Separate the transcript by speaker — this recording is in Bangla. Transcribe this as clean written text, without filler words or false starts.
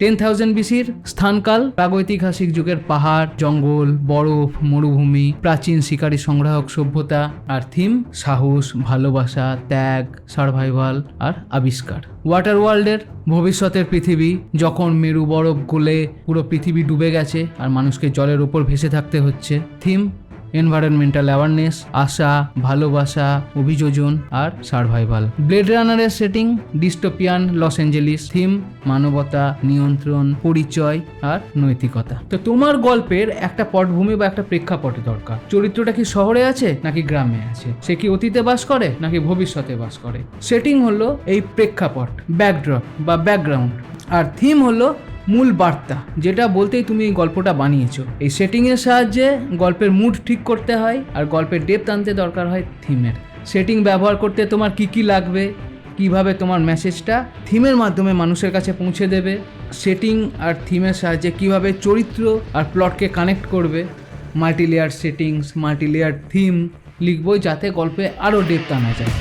Speaker 1: 10,000 বিসির স্থানকাল প্রাগৈতিহাসিক যুগের পাহাড়, জঙ্গল, বরফ, মরুভূমি, প্রাচীন শিকারী সংগ্রাহক সভ্যতা। আর থিম সাহস, ভালোবাসা, ত্যাগ, সার্ভাইভাল আর আবিষ্কার। ওয়াটার ওয়ার্ল্ডের ভবিষ্যতের পৃথিবী, যখন মেরু বরফ গলে পুরো পৃথিবী ডুবে গেছে আর মানুষকে জলের ওপর ভেসে থাকতে হচ্ছে। থিম এনভায়রনমেন্টাল অ্যাওয়ারনেস, আশা, ভালোবাসা, অভিযোজন আর সার্ভাইভাল। ব্লেড রানারের setting dystopian Los Angeles. Theme মানবতা, নিয়ন্ত্রণ, পরিচয় আর নৈতিকতা। তো তোমার গল্পের একটা পটভূমি বা একটা প্রেক্ষাপটে দরকার। চরিত্রটা কি শহরে আছে নাকি গ্রামে আছে, সে কি অতীতে বাস করে নাকি ভবিষ্যতে বাস করে। সেটিং হলো এই প্রেক্ষাপট, ব্যাকড্রপ বা ব্যাকগ্রাউন্ড। আর থিম হলো মূল বার্তা, যেটা বলতেই তুমি এই গল্পটা বানিয়েছো। এই সেটিংয়ের সাহায্যে গল্পের মুড ঠিক করতে হয় আর গল্পের ডেপথ আনতে দরকার হয় থিমের। সেটিং ব্যবহার করতে তোমার কি লাগবে, কিভাবে তোমার মেসেজটা থিমের মাধ্যমে মানুষের কাছে পৌঁছে দেবে, সেটিং আর থিমের সাহায্যে কিভাবে চরিত্র আর প্লটকে কানেক্ট করবে। মাল্টিলেয়ার সেটিংস, মাল্টিলেয়ার থিম লিখবো যাতে গল্পে আরও ডেপথ আনা যায়।